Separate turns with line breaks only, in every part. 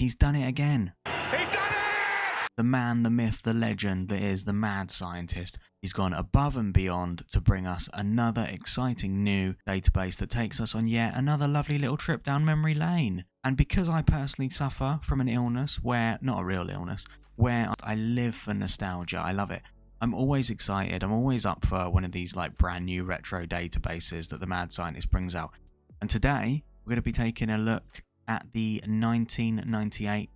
he's done it again.
He's done it!
The man, the myth, the legend that is the mad scientist. He's gone above and beyond to bring us another exciting new database that takes us on yet another lovely little trip down memory lane. And because I personally suffer from an illness where, not a real illness, where I live for nostalgia, I love it. I'm always excited. I'm always up for one of these like brand new retro databases that the mad scientist brings out. And today we're going to be taking a look at the 1998-1999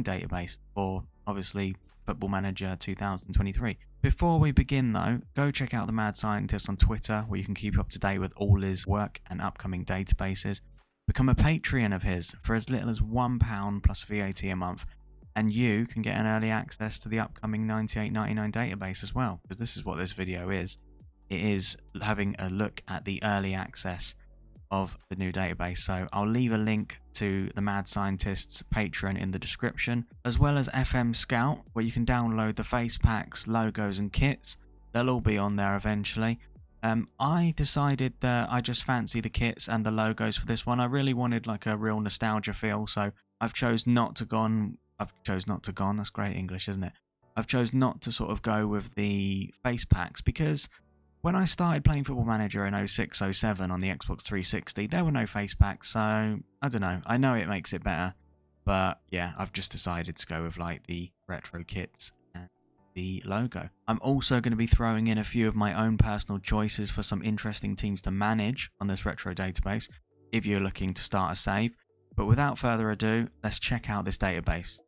database for obviously Football Manager 2023. Before we begin though, go check out the Mad Scientist on Twitter where you can keep up to date with all his work and upcoming databases. Become a Patreon of his for as little as £1 plus VAT a month, and you can get an early access to the upcoming 98-99 database as well, because this is what this video is. It is having a look at the early access of the new database. So I'll leave a link to the Mad Scientist's Patreon in the description, as well as FM Scout, where you can download the face packs, logos and kits. They'll all be on there eventually. I decided that I just fancy the kits and the logos for this one. I really wanted like a real nostalgia feel, so I've chose not to that's great English, isn't it? I've chose not to sort of go with the face packs because when I started playing Football Manager in 06-07 on the Xbox 360, there were no face packs, so I don't know. I know it makes it better, but yeah, I've just decided to go with like the retro kits and the logo. I'm also going to be throwing in a few of my own personal choices for some interesting teams to manage on this retro database if you're looking to start a save. But without further ado, let's check out this database.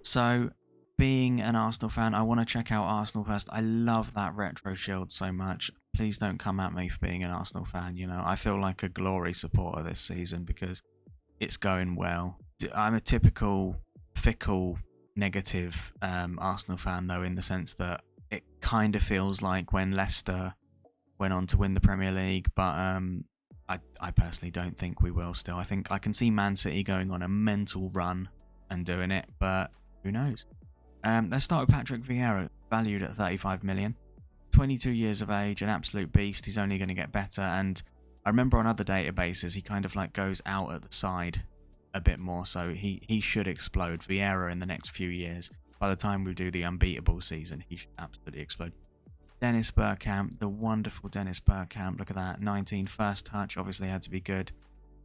So, being an Arsenal fan, I want to check out Arsenal first. I love that retro shield so much. Please don't come at me for being an Arsenal fan, you know. I feel like a glory supporter this season because it's going well. I'm a typical fickle, negative Arsenal fan, though, in the sense that it kind of feels like when Leicester went on to win the Premier League, but I personally don't think we will still. I think I can see Man City going on a mental run and doing it, but who knows? Let's start with Patrick Vieira, valued at 35 million. 22 years of age, an absolute beast. He's only going to get better. And I remember on other databases, he kind of like goes out at the side a bit more. So he should explode. Vieira in the next few years. By the time we do the unbeatable season, he should absolutely explode. Dennis Bergkamp, the wonderful Dennis Bergkamp. Look at that. 19 first touch, obviously had to be good.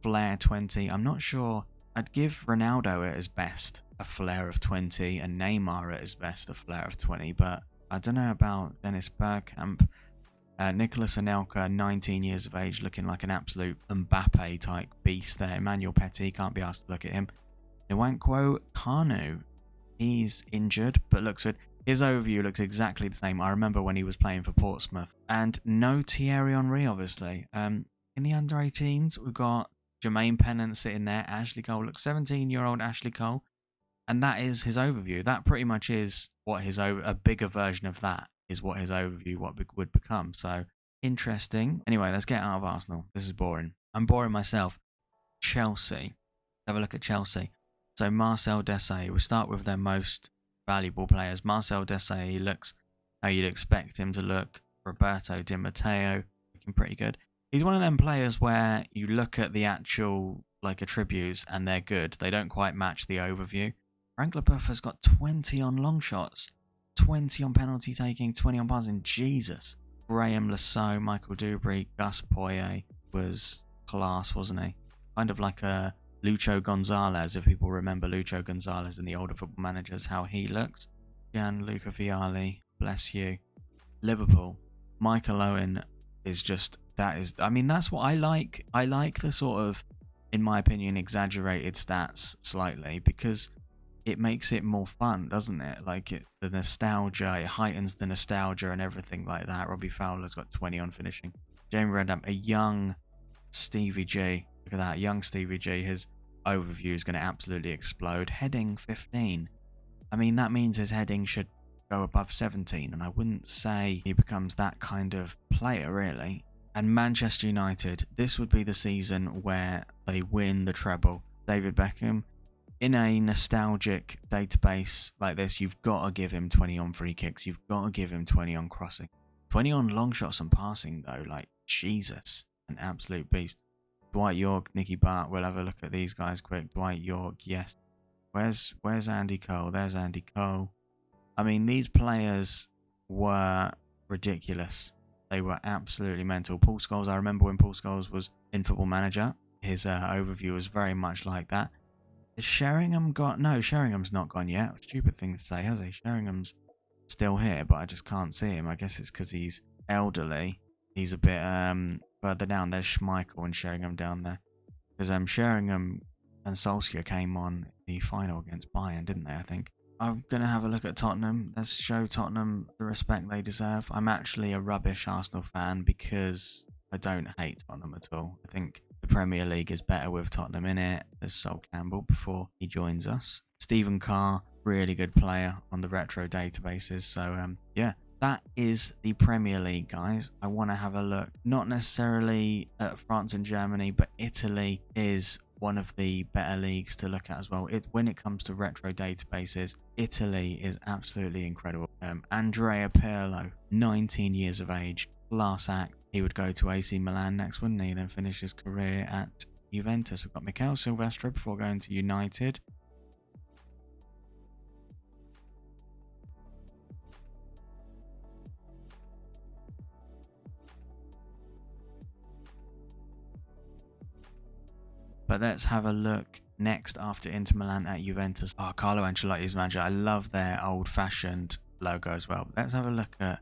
Flair 20. I'm not sure. I'd give Ronaldo at his best a flair of 20 and Neymar at his best a flair of 20, but I don't know about Dennis Bergkamp. Nicolas Anelka, 19 years of age, looking like an absolute Mbappe type beast there. Emmanuel Petit, can't be asked to look at him. Nwankwo Kanu, he's injured but looks good. His overview looks exactly the same. I remember when he was playing for Portsmouth. And no Thierry Henry, obviously. In the under-18s, we've got Jermaine Pennant sitting there. Ashley Cole, look, 17-year-old Ashley Cole. And that is his overview. That pretty much is what a bigger version of that is what his overview would become. So, interesting. Anyway, let's get out of Arsenal. This is boring. I'm boring myself. Chelsea. Have a look at Chelsea. So, Marcel Desailly. We'll start with their most valuable players. Marcel Desailly looks how you'd expect him to look. Roberto Di Matteo, looking pretty good. He's one of them players where you look at the actual like attributes and they're good. They don't quite match the overview. Frank Leboeuf has got 20 on long shots, 20 on penalty taking, 20 on passing. Jesus. Graham Lasso, Michael Dubry, Gus Poyet was class, wasn't he? Kind of like a Lucho Gonzalez, if people remember Lucho Gonzalez in the older Football Managers, how he looks. Gianluca Vialli, bless you. Liverpool, Michael Owen is just, that's what I like. I like the sort of, in my opinion, exaggerated stats slightly because it makes it more fun, doesn't it? Like the nostalgia, it heightens the nostalgia and everything like that. Robbie Fowler's got 20 on finishing. Jamie Redknapp, a young Stevie G. Look at that, young Stevie G. His overview is going to absolutely explode. Heading 15. I mean, that means his heading should go above 17, and I wouldn't say he becomes that kind of player, really. And Manchester United, this would be the season where they win the treble. David Beckham, in a nostalgic database like this, you've got to give him 20 on free kicks. You've got to give him 20 on crossing. 20 on long shots and passing, though. Like, Jesus. An absolute beast. Dwight York, Nicky Bart. We'll have a look at these guys quick. Dwight York, yes. Where's Andy Cole? There's Andy Cole. I mean, these players were ridiculous. They were absolutely mental. Paul Scholes, I remember when Paul Scholes was in Football Manager, his overview was very much like that. Has Sheringham got... No, Sheringham's not gone yet. Stupid thing to say, has he? Sheringham's still here, but I just can't see him. I guess it's because he's elderly. He's a bit further down. There's Schmeichel and Sheringham down there. Because Sheringham and Solskjaer came on the final against Bayern, didn't they, I think? I'm going to have a look at Tottenham. Let's show Tottenham the respect they deserve. I'm actually a rubbish Arsenal fan because I don't hate Tottenham at all. I think the Premier League is better with Tottenham in it. There's Sol Campbell before he joins us. Stephen Carr, really good player on the retro databases. So, yeah, that is the Premier League, guys. I want to have a look. Not necessarily at France and Germany, but Italy is one of the better leagues to look at as well. When it comes to retro databases, Italy is absolutely incredible. Andrea Pirlo, 19 years of age, class act. He would go to AC Milan next, wouldn't he? Then finish his career at Juventus. We've got Mikel Silvestre before going to United. But let's have a look next after Inter Milan at Juventus. Oh, Carlo Ancelotti's manager. I love their old-fashioned logo as well. Let's have a look at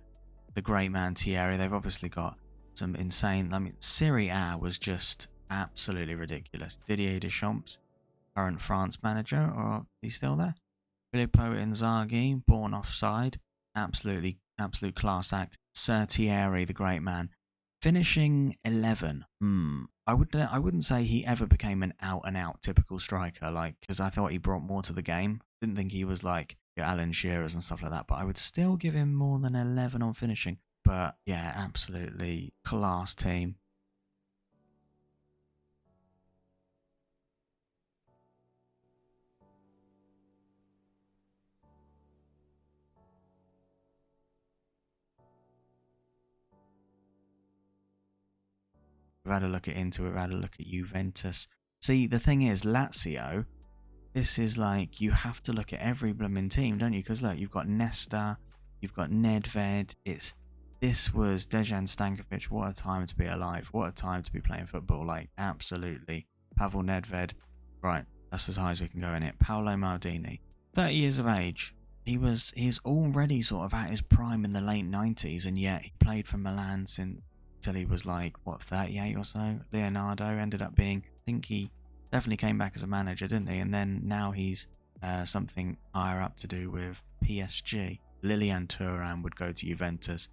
the great man Thierry. They've obviously got some insane... I mean, Serie A was just absolutely ridiculous. Didier Deschamps, current France manager, or is he still there? Filippo Inzaghi, born offside. Absolute class act. Sir Thierry, the great man. Finishing 11. I wouldn't say he ever became an out-and-out typical striker, like, because I thought he brought more to the game. Didn't think he was like Alan Shearer's and stuff like that, but I would still give him more than 11 on finishing. But yeah, absolutely class team. We've had a look at Inter, we've had a look at Juventus. See, the thing is, Lazio, this is like, you have to look at every blooming team, don't you? Because look, you've got Nesta, you've got Nedved. This was Dejan Stankovic. What a time to be alive. What a time to be playing football. Like, absolutely. Pavel Nedved. Right, that's as high as we can go in it. Paolo Maldini, 30 years of age. He's already sort of at his prime in the late 90s, and yet he played for Milan till he was like, what, 38 or so? Leonardo ended up being, I think he definitely came back as a manager, didn't he? And then now he's something higher up to do with PSG. Lilian Thuram would go to Juventus.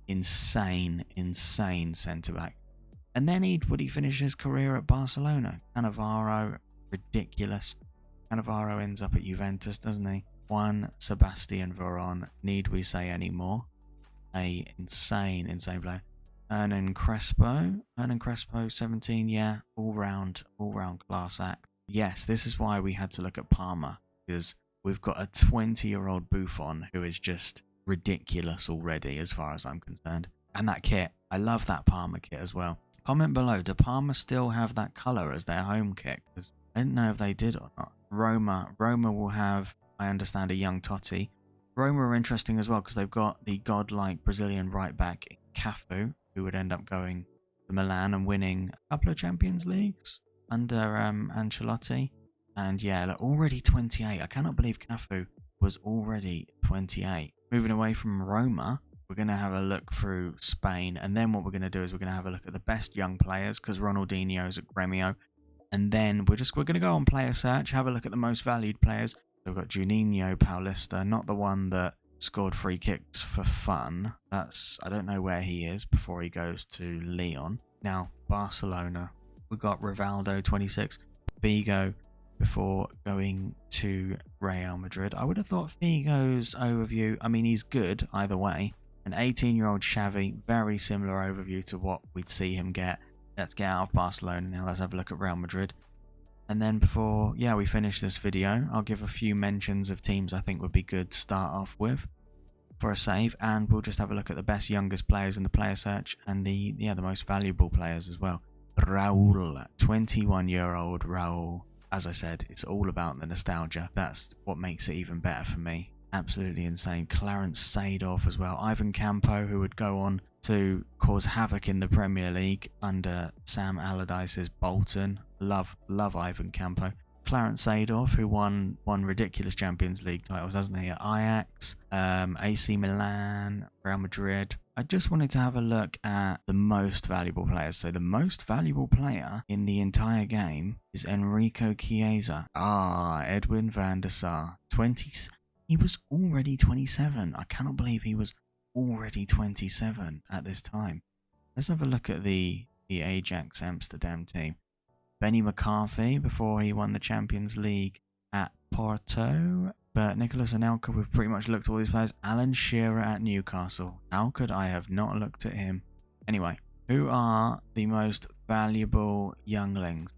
Insane centre-back. And then would he finish his career at Barcelona? Cannavaro, ridiculous. Cannavaro ends up at Juventus, doesn't he? Juan Sebastian Veron, need we say any more? A insane player. Hernan Crespo, 17, yeah, all round class act. Yes, this is why we had to look at Parma, because we've got a 20-year-old Buffon who is just ridiculous already as far as I'm concerned. And that kit, I love that Parma kit as well. Comment below, do Parma still have that colour as their home kit? Because I didn't know if they did or not. Roma will have, I understand, a young Totti. Roma are interesting as well because they've got the godlike Brazilian right back Cafu, who would end up going to Milan and winning a couple of Champions Leagues under Ancelotti. And yeah, already 28. I cannot believe Cafu was already 28. Moving away from Roma, we're going to have a look through Spain. And then what we're going to do is we're going to have a look at the best young players because Ronaldinho's at Gremio. And then we're going to go on player search, have a look at the most valued players. So we've got Juninho Paulista, not the one that scored free kicks for fun. I don't know where he is before he goes to Lyon. Now, Barcelona. We've got Rivaldo, 26. Figo before going to Real Madrid. I would have thought Figo's overview, I mean, he's good either way. An 18-year-old Xavi, very similar overview to what we'd see him get. Let's get out of Barcelona now. Let's have a look at Real Madrid. And then before, we finish this video, I'll give a few mentions of teams I think would be good to start off with for a save. And we'll just have a look at the best youngest players in the player search and the most valuable players as well. Raul, 21-year-old Raul. as I said, it's all about the nostalgia. That's what makes it even better for me. Absolutely insane. Clarence Seedorf as well. Ivan Campo, who would go on to cause havoc in the Premier League under Sam Allardyce's Bolton. Love Ivan Campo. Clarence Seedorf, who won ridiculous Champions League titles, hasn't he? At Ajax, AC Milan, Real Madrid. I just wanted to have a look at the most valuable players. So the most valuable player in the entire game is Enrico Chiesa. Edwin van der Sar. He was already 27. I cannot believe he was already 27 at this time. Let's have a look at the Ajax Amsterdam team. Benny McCarthy before he won the Champions League at Porto. But Nicolas Anelka, we've pretty much looked at all these players. Alan Shearer at Newcastle. How could I have not looked at him? Anyway, who are the most valuable younglings?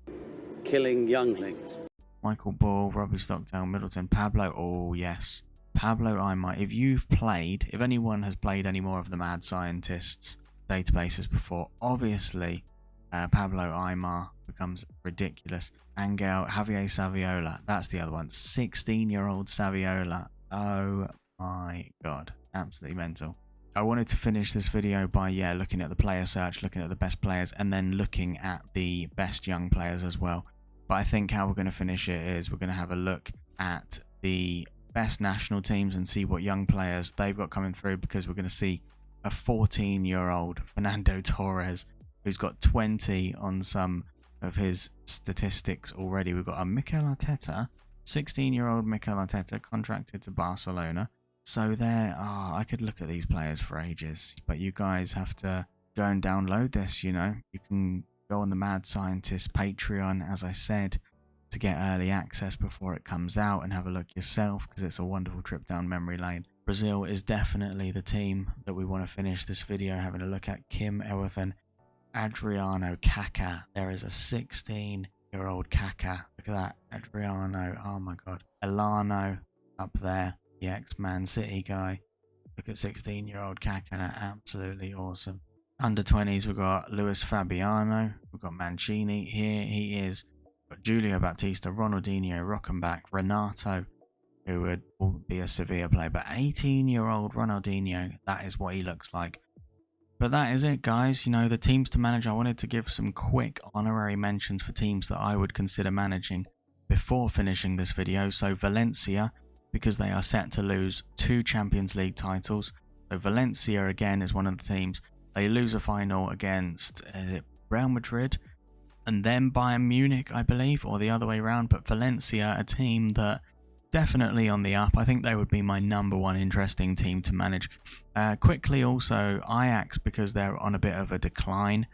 Killing younglings.
Michael Ball, Robbie Stockdale, Middleton, Pablo. Oh, yes. Pablo Aimar. If anyone has played any more of the Mad Scientists databases before, obviously Pablo Aimar becomes ridiculous. Angel, Javier Saviola. That's the other one. 16-year-old Saviola. Oh my god. Absolutely mental. I wanted to finish this video by, looking at the player search, looking at the best players, and then looking at the best young players as well. But I think how we're going to finish it is we're going to have a look at the best national teams and see what young players they've got coming through, because we're going to see a 14-year-old Fernando Torres who's got 20 on some of his statistics already. We've got a Mikel Arteta, 16-year-old Mikel Arteta, contracted to Barcelona. So there, I could look at these players for ages, but you guys have to go and download this, You can go on the Mad Scientist Patreon, as I said, to get early access before it comes out and have a look yourself, because it's a wonderful trip down memory lane. Brazil is definitely the team that we want to finish this video having a look at. Kim Ewerthen, Adriano, Kaká. There is a 16-year-old Kaká. Look at that. Adriano. Oh my god. Elano up there. The ex-Man City guy. Look at 16-year-old Kaká. Absolutely awesome. Under 20s, we've got Luis Fabiano. We've got Mancini. Here he is. We've got Julio Baptista, Ronaldinho, Rockenbach, Renato, who will be a Sevilla player. But 18-year-old Ronaldinho, that is what he looks like. But that is it, guys. The teams to manage. I wanted to give some quick honorary mentions for teams that I would consider managing before finishing this video. So Valencia, because they are set to lose 2 Champions League titles. So Valencia, again, is one of the teams. They lose a final against, is it Real Madrid? And then Bayern Munich, I believe, or the other way around. But Valencia, a team that definitely on the up. I think they would be my number one interesting team to manage. Quickly also Ajax, because they're on a bit of a decline.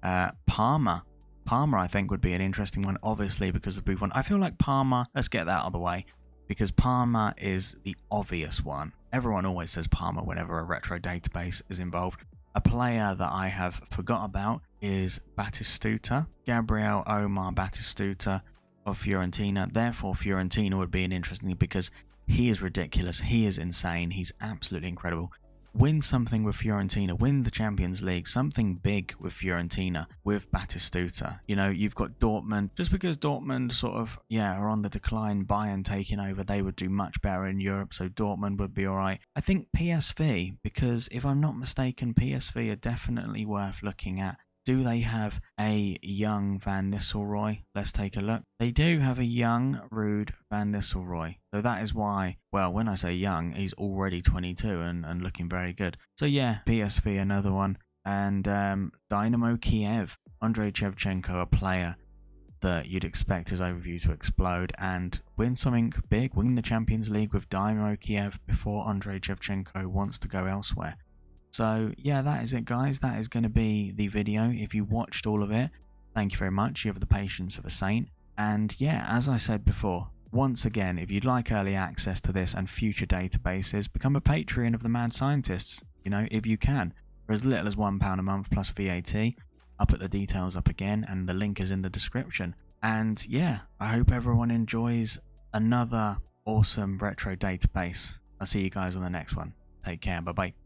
Parma, I think, would be an interesting one, obviously, because of we've won. I feel like Parma, let's get that out of the way, because Parma is the obvious one. Everyone always says Parma whenever a retro database is involved. A player that I have forgot about is Batistuta, Gabriel Omar Batistuta of Fiorentina. Therefore, Fiorentina would be an interesting, because he is ridiculous. He is insane. He's absolutely incredible. Win something with Fiorentina. Win the Champions League. Something big with Fiorentina with Batistuta. You've got Dortmund. Just because Dortmund sort of, are on the decline, Bayern taking over, they would do much better in Europe, so Dortmund would be alright. I think PSV, because if I'm not mistaken, PSV are definitely worth looking at. Do they have a young Van Nistelrooy? Let's take a look. They do have a young Ruud Van Nistelrooy. So that is why, well, when I say young, he's already 22 and looking very good. So yeah, PSV, another one. And Dynamo Kiev. Andrei Shevchenko, a player that you'd expect his overview to explode and win something big, win the Champions League with Dynamo Kiev before Andrei Shevchenko wants to go elsewhere. So yeah, that is it, guys. That is going to be the video. If you watched all of it, thank you very much. You have the patience of a saint. And yeah, as I said before, once again, if you'd like early access to this and future databases, become a Patreon of the Mad Scientists, if you can, for as little as £1 a month plus VAT. I'll put the details up again, and the link is in the description. And yeah, I hope everyone enjoys another awesome retro database. I'll see you guys on the next one. Take care. Bye-bye.